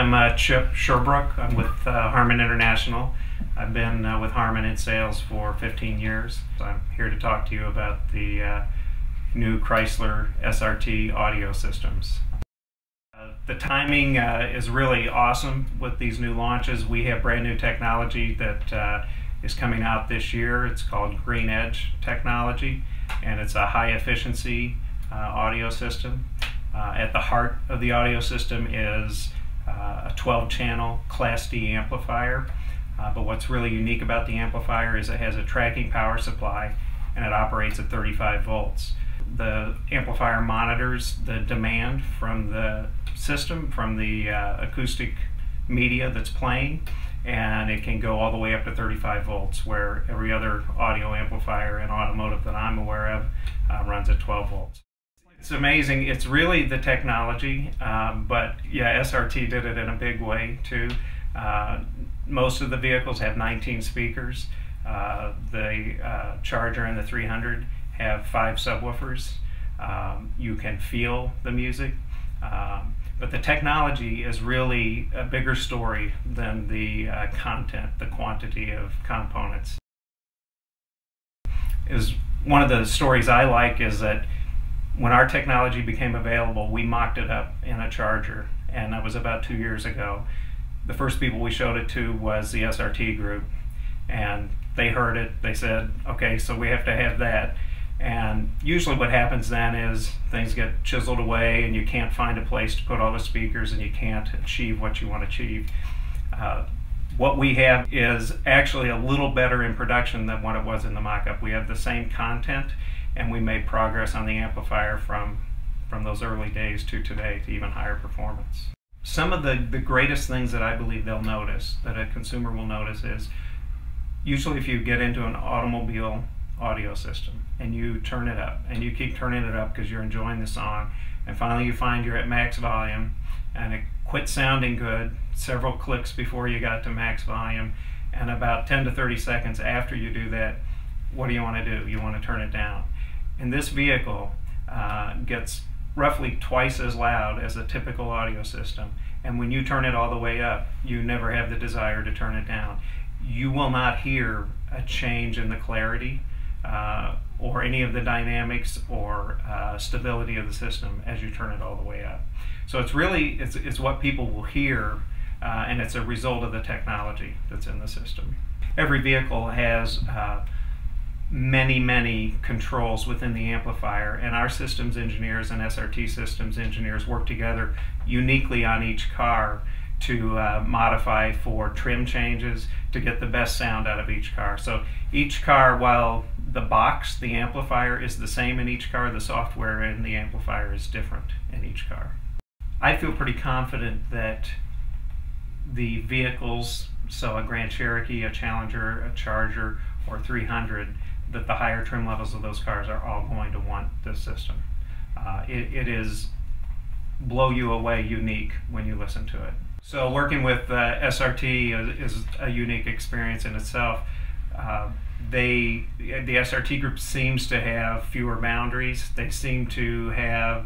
I'm Chip Sherbrooke. I'm with Harman International. I've been with Harman in sales for 15 years. So I'm here to talk to you about the new Chrysler SRT audio systems. The timing is really awesome with these new launches. We have brand new technology that is coming out this year. It's called Green Edge technology, and it's a high efficiency audio system. At the heart of the audio system is a 12-channel Class D amplifier, but what's really unique about the amplifier is it has a tracking power supply and it operates at 35 volts. The amplifier monitors the demand from the system, from the acoustic media that's playing, and it can go all the way up to 35 volts, where every other audio amplifier in automotive that I'm aware of runs at 12 volts. It's amazing. It's really the technology, but yeah, SRT did it in a big way too. Most of the vehicles have 19 speakers. The Charger and the 300 have 5 subwoofers. You can feel the music, but the technology is really a bigger story than the content, the quantity of components. One of the stories I like is that when our technology became available, we mocked it up in a Charger, and that was about 2 years ago. The first people we showed it to was the SRT group, and they heard it. They said, okay, so we have to have that. And usually what happens then is things get chiseled away and you can't find a place to put all the speakers and you can't achieve what you want to achieve. What we have is actually a little better in production than what it was in the mock-up. We have the same content, and we made progress on the amplifier from those early days to today to even higher performance. Some of the greatest things that I believe they'll notice, that a consumer will notice, is usually if you get into an automobile audio system and you turn it up and you keep turning it up because you're enjoying the song, and finally you find you're at max volume and it quit sounding good several clicks before you got to max volume, and about 10 to 30 seconds after you do that, what do you want to do? You want to turn it down. And this vehicle gets roughly twice as loud as a typical audio system, and when you turn it all the way up, you never have the desire to turn it down. You will not hear a change in the clarity or any of the dynamics or stability of the system as you turn it all the way up. So it's really, it's what people will hear, and it's a result of the technology that's in the system. Every vehicle has many controls within the amplifier, and our systems engineers and SRT systems engineers work together uniquely on each car to modify for trim changes to get the best sound out of each car. So each car, while the box, the amplifier, is the same in each car, the software in the amplifier is different in each car. I feel pretty confident that the vehicles, so a Grand Cherokee, a Challenger, a Charger, or 300, that the higher trim levels of those cars are all going to want this system. It is blow you away unique when you listen to it. So working with SRT is a unique experience in itself. The SRT group seems to have fewer boundaries. They seem to have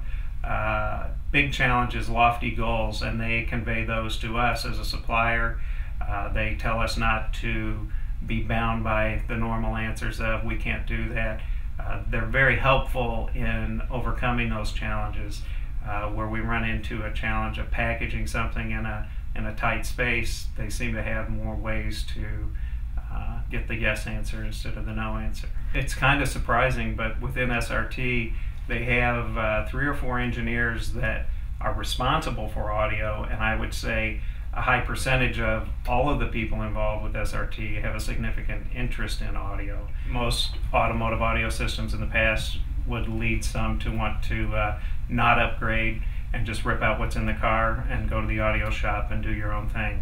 big challenges, lofty goals, and they convey those to us as a supplier. They tell us not to be bound by the normal answers of we can't do that. They're very helpful in overcoming those challenges. Where we run into a challenge of packaging something in a tight space, they seem to have more ways to get the yes answer instead of the no answer. It's kind of surprising, but within SRT they have 3 or 4 engineers that are responsible for audio, and I would say a high percentage of all of the people involved with SRT have a significant interest in audio. Most automotive audio systems in the past would lead some to want to not upgrade and just rip out what's in the car and go to the audio shop and do your own thing.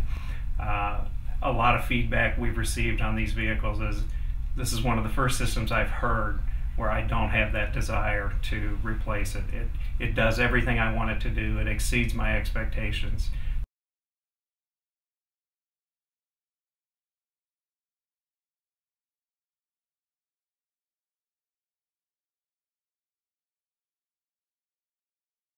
A lot of feedback we've received on these vehicles is this is one of the first systems I've heard where I don't have that desire to replace it. It does everything I want it to do. It exceeds my expectations.